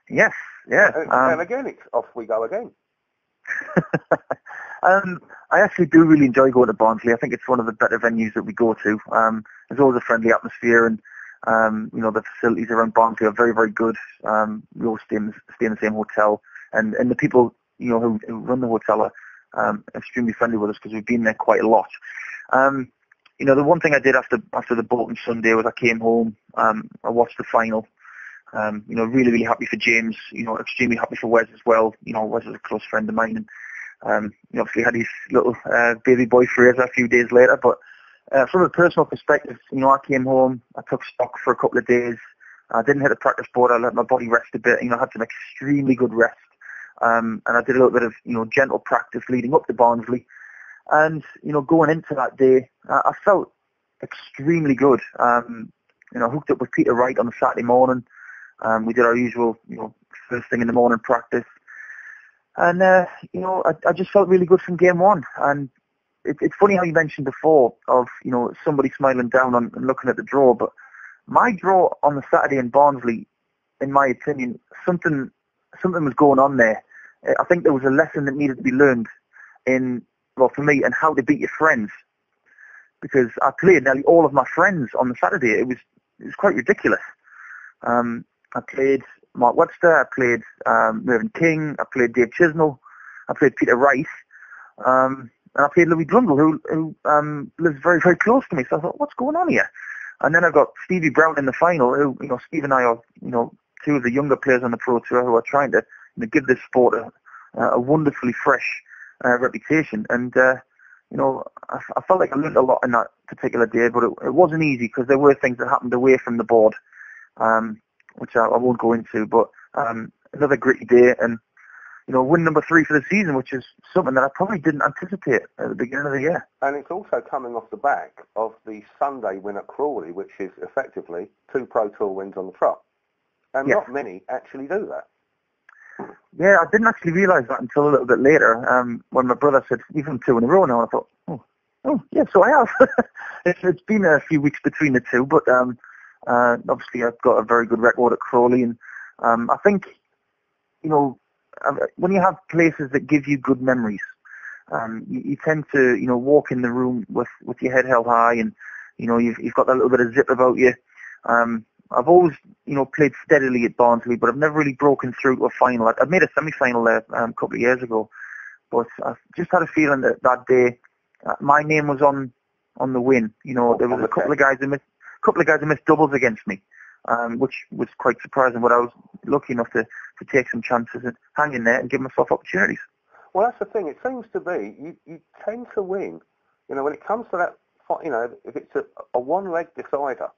Yes, yeah. And again, it's off we go again. I actually do really enjoy going to Barnsley. I think it's one of the better venues that we go to. There's always a friendly atmosphere, and the facilities around Barnsley are very, very good. We all stay in the same hotel, and the people who run the hotel are extremely friendly with us because we've been there quite a lot. The one thing I did after the Bolton Sunday was I came home. I watched the final. Really, really happy for James. Extremely happy for Wes as well. Wes is a close friend of mine, and he obviously had his little baby boy Fraser a few days later. But from a personal perspective, I came home. I took stock for a couple of days. I didn't hit the practice board. I let my body rest a bit. I had some extremely good rest, and I did a little bit of gentle practice leading up to Barnsley. And going into that day, I felt extremely good. Hooked up with Peter Wright on the Saturday morning. We did our usual, first thing in the morning practice. And, I just felt really good from game one. And it's funny how you mentioned before of, somebody smiling down and looking at the draw. But my draw on the Saturday in Barnsley, in my opinion, something was going on there. I think there was a lesson that needed to be learned for me, and how to beat your friends. Because I played nearly all of my friends on the Saturday. It was quite ridiculous. I played Mark Webster, I played Mervyn King, I played Dave Chisnell, I played Peter Rice, and I played Louis Drundle, who lives very, very close to me. So I thought, what's going on here? And then I got Stevie Brown in the final, who, Steve and I are, two of the younger players on the Pro Tour who are trying to give this sport a wonderfully fresh reputation. And, I felt like I learned a lot in that particular day, but it wasn't easy because there were things that happened away from the board, which I won't go into. But another gritty day, and win number 3 for the season, which is something that I probably didn't anticipate at the beginning of the year. And it's also coming off the back of the Sunday win at Crawley, which is effectively 2 Pro Tour wins on the trot. And not many actually do that. Yeah, I didn't actually realise that until a little bit later, when my brother said, "You've won 2 in a row now." And I thought, oh, yeah, so I have. It's been a few weeks between the two, but obviously I've got a very good record at Crawley, and I think, when you have places that give you good memories, you tend to, walk in the room with your head held high, and, you've got that little bit of zip about you. I've always, played steadily at Barnsley, but I've never really broken through to a final. I made a semi-final there a couple of years ago, but I just had a feeling that day my name was on the win. There was a couple of guys who missed doubles against me, which was quite surprising. But I was lucky enough to take some chances and hang in there and give myself opportunities. Well, that's the thing. It seems to be you tend to win. When it comes to that, if it's a one-leg decider.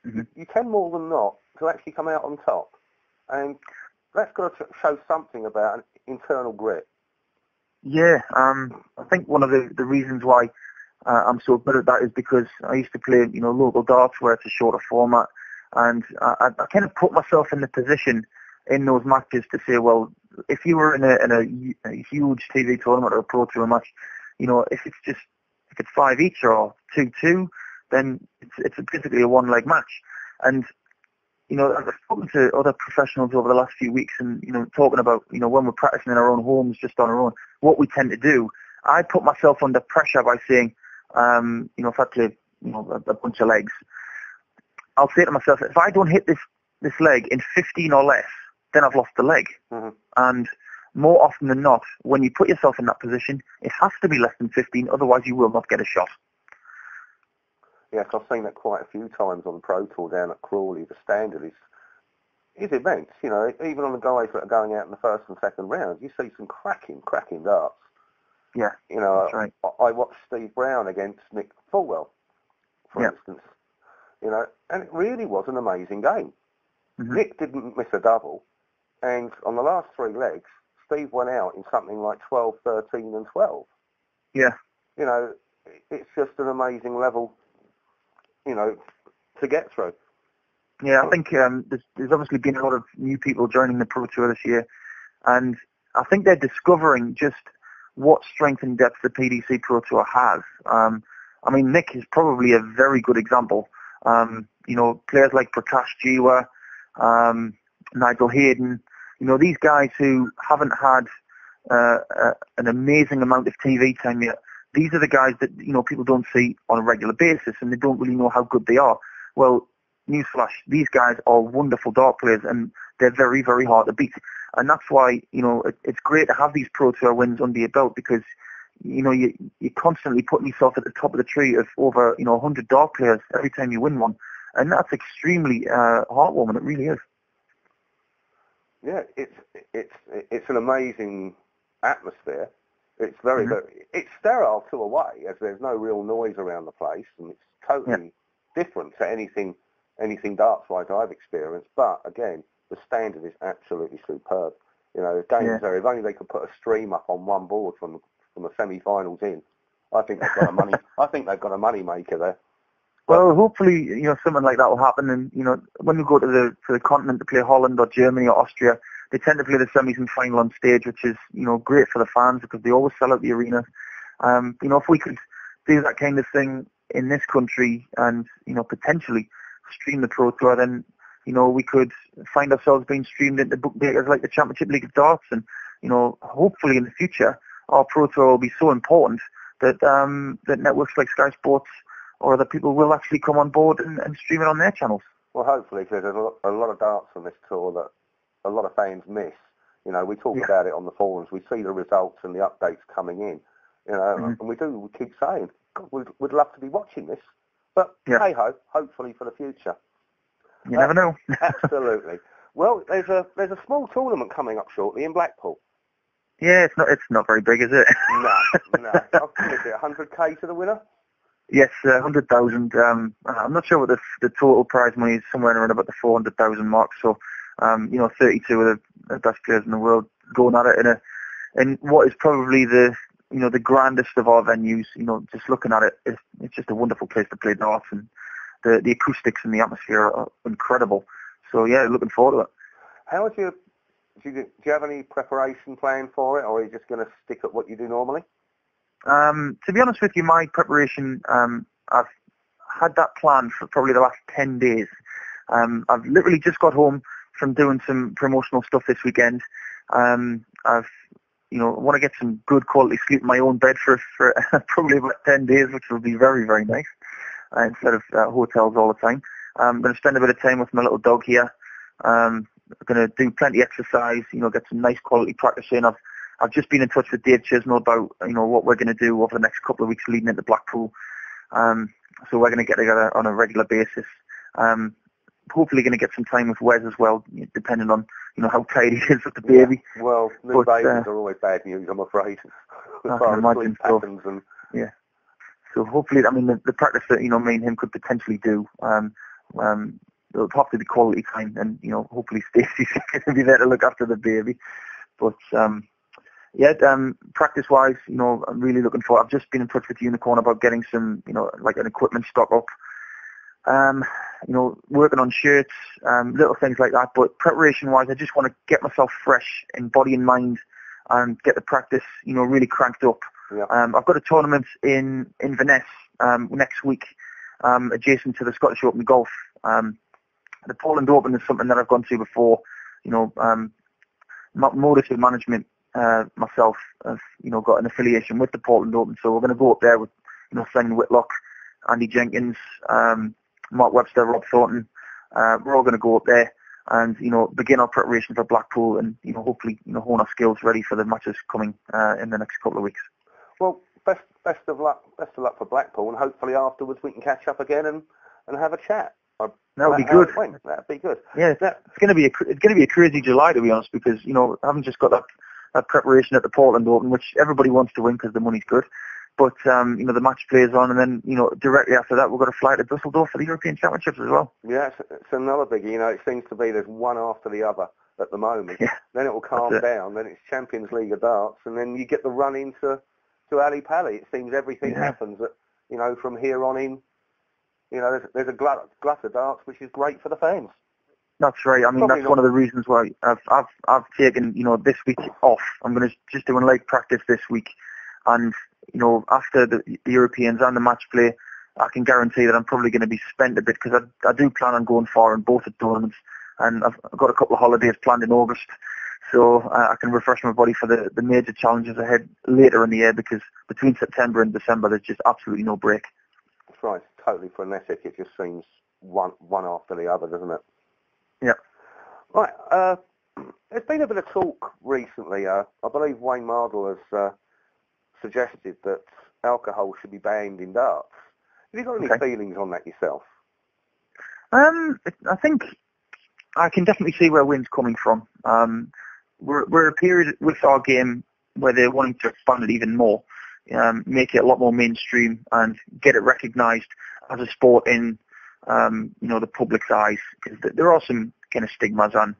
Mm-hmm. You tend more than not to actually come out on top. And that's got to show something about an internal grit. Yeah, I think one of the reasons why I'm so good at that is because I used to play, local darts where it's a shorter format. And I kind of put myself in the position in those matches to say, well, if you were in a huge TV tournament or a Pro Tour match, if it's 5 each or 2-2, then it's basically a one-leg match. And, I've spoken to other professionals over the last few weeks and, talking about, when we're practicing in our own homes, just on our own, what we tend to do. I put myself under pressure by saying, if I play, a bunch of legs, I'll say to myself, if I don't hit this leg in 15 or less, then I've lost the leg. Mm-hmm. And more often than not, when you put yourself in that position, it has to be less than 15, otherwise you will not get a shot. Yes, I've seen that quite a few times on the Pro Tour down at Crawley. The standard is immense. Even on the guys that are going out in the first and second round, you see some cracking darts. Yeah, that's right. I watched Steve Brown against Nick Fulwell, for instance. And it really was an amazing game. Mm-hmm. Nick didn't miss a double, and on the last 3 legs, Steve went out in something like 12, 13, and 12. Yeah. It's just an amazing level, to get through. Yeah, I think there's obviously been a lot of new people joining the Pro Tour this year, and I think they're discovering just what strength and depth the PDC Pro Tour has. Nick is probably a very good example. Players like Prakash Jiwa, Nigel Hayden, You know, these guys who haven't had an amazing amount of TV time yet, these are the guys that, you know, people don't see on a regular basis, and they don't really know how good they are. Well, newsflash, these guys are wonderful dart players, and they're very, very hard to beat. And that's why, you know, it's great to have these Pro Tour wins under your belt, because, you know, you're constantly putting yourself at the top of the tree of over, you know, 100 dart players every time you win one. And that's extremely heartwarming. It really is. Yeah, it's an amazing atmosphere. It's very, it's sterile to a way, as there's no real noise around the place, and it's totally different to anything darts-wise I've experienced. But again, the standard is absolutely superb. You know, games there, if only they could put a stream up on one board from the semi-finals in, I think they've got a money. I think they've got a money maker there. Well, hopefully, you know, something like that will happen. And, you know, when we go to the continent to play Holland or Germany or Austria, they tend to play the semis and final on stage, which is, you know, great for the fans because they always sell out the arena. You know, if we could do that kind of thing in this country and, you know, potentially stream the Pro Tour, then, you know, we could find ourselves being streamed into bookmakers like the Championship League of Darts. And, you know, hopefully in the future, our Pro Tour will be so important that that networks like Sky Sports or other people will actually come on board and stream it on their channels. Well, hopefully, because there's a lot of darts on this tour that a lot of fans miss. You know, we talk about it on the forums. We see the results and the updates coming in. You know, and we keep saying, God, we'd love to be watching this. But hey-ho, hopefully for the future. You never know. Absolutely. Well, there's a small tournament coming up shortly in Blackpool. Yeah, it's not very big, is it? No. Is it 100k to the winner? Yes, 100,000. I'm not sure what the total prize money is, somewhere around about the 400,000 mark. So, you know, 32 of the best players in the world going at it in what is probably the grandest of our venues. You know, just looking at it, it's just a wonderful place to play darts, and the acoustics and the atmosphere are incredible. So yeah, looking forward to it. How would you? Do you have any preparation plan for it, or are you just going to stick at what you do normally? To be honest with you, my preparation, I've had that plan for probably the last 10 days. I've literally just got home from doing some promotional stuff this weekend. I want to get some good quality sleep in my own bed for probably about 10 days, which will be very, very nice, instead of hotels all the time. I'm going to spend a bit of time with my little dog here. I'm going to do plenty of exercise, you know, get some nice quality practice in. I've just been in touch with Dave Chisnell about, you know, what we're going to do over the next couple of weeks leading into Blackpool. So we're going to get together on a regular basis. Hopefully going to get some time with Wes as well, depending on, you know, how tired he is with the baby. Yeah. Well, new babies are always bad news, I'm afraid. I can imagine so. Yeah. So hopefully, I mean, the practice that, you know, me and him could potentially do, it'll have to be quality time, and, you know, hopefully Stacey's going to be there to look after the baby. But, practice-wise, you know, I'm really looking forward. I've just been in touch with Unicorn about getting some, you know, like an equipment stock up. You know, working on shirts, little things like that. But preparation-wise, I just want to get myself fresh in body and mind and get the practice, you know, really cranked up. Yeah. I've got a tournament in Venice next week, adjacent to the Scottish Open Golf. The Poland Open is something that I've gone to before. You know, Motorsport Management myself have, you know, got an affiliation with the Portland Open, so we're going to go up there with, you know, Simon Whitlock, Andy Jenkins, Mark Webster, Rob Thornton. We're all going to go up there and, you know, begin our preparation for Blackpool, and, you know, hopefully, you know, hone our skills ready for the matches coming in the next couple of weeks. Well, best of luck for Blackpool, and hopefully afterwards we can catch up again and have a chat. That would be good. That'd be good. Yeah, it's going to be a crazy July, to be honest, because, you know, I haven't just got that preparation at the Portland Open, which everybody wants to win because the money's good. But, you know, the match plays on, and then, you know, directly after that, we've got to fly to Dusseldorf for the European Championships as well. Yeah, it's another biggie. You know, it seems to be there's one after the other at the moment. Yeah, then it will calm down, then it's Champions League of Darts, and then you get the run into Ali Pally. It seems everything happens, at, you know, from here on in. You know, there's a glut of darts, which is great for the fans. That's right. I mean, that's one of the reasons why I've taken, you know, this week off. I'm going to just do a light practice this week, and, you know, after the Europeans and the match play, I can guarantee that I'm probably going to be spent a bit, because I do plan on going far in both the tournaments, and I've got a couple of holidays planned in August. so I can refresh my body for the major challenges ahead later in the year, because between September and December there's just absolutely no break. That's right. It's totally frenetic. It just seems one after the other, doesn't it? Yeah. Right. There's been a bit of talk recently. I believe Wayne Mardle has suggested that alcohol should be banned in darts. Have you got any feelings on that yourself? I think I can definitely see where Wynn's coming from. We're at a period with our game where they're wanting to expand it even more, make it a lot more mainstream and get it recognised as a sport in the public's eyes. Because there are some kind of stigmas on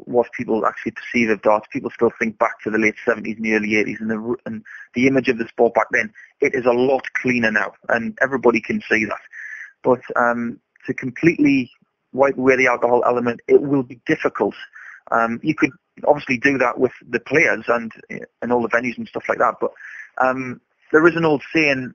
what people actually perceive of darts. People still think back to the late 70s and the early 80s, and the image of the sport back then. It is a lot cleaner now, and everybody can see that. But to completely wipe away the alcohol element, it will be difficult. You could obviously do that with the players and all the venues and stuff like that, but there is an old saying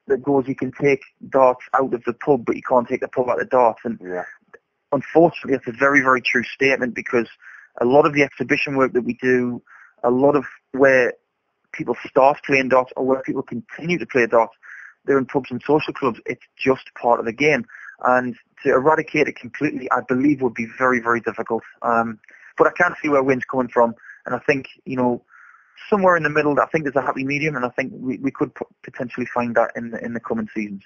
that goes, you can take darts out of the pub, but you can't take the pub out of darts. And unfortunately, it's a very, very true statement, because a lot of the exhibition work that we do, a lot of where people start playing darts or where people continue to play darts, they're in pubs and social clubs. It's just part of the game. And to eradicate it completely, I believe, would be very, very difficult. But I can't see where Wynn's coming from. And I think, somewhere in the middle, I think there's a happy medium, and I think we could potentially find that in the coming seasons.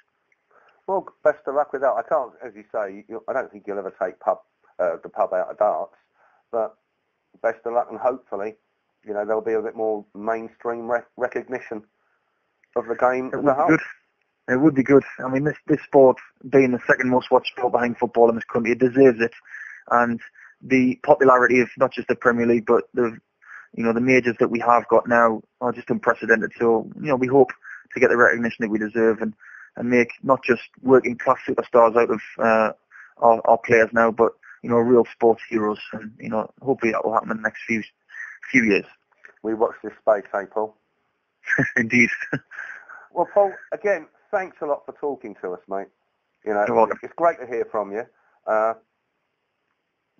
Well, best of luck with that. I can't, as you say, I don't think you'll ever take the pub out of darts, but best of luck, and hopefully, there'll be a bit more mainstream recognition of the game as a whole. Good. It would be good. I mean, this sport, being the second most watched sport behind football in this country, it deserves it. And the popularity of not just the Premier League, but the majors that we have got now are just unprecedented. So, we hope to get the recognition that we deserve and make not just working class superstars out of our players now, but real sports heroes. And hopefully that will happen in the next few years. We watch this space, eh, Paul? Indeed. Well, Paul, again, thanks a lot for talking to us, mate. You're welcome. It's great to hear from you.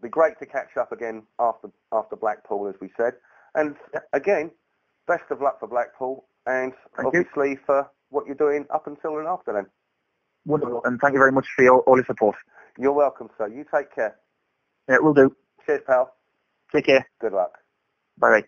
Be great to catch up again after Blackpool, as we said. And again, best of luck for Blackpool, and obviously for what you're doing up until and after then. Wonderful, and thank you very much for all your support. You're welcome, sir. You take care. Yeah, will do. Cheers, pal. Take care. Good luck. Bye.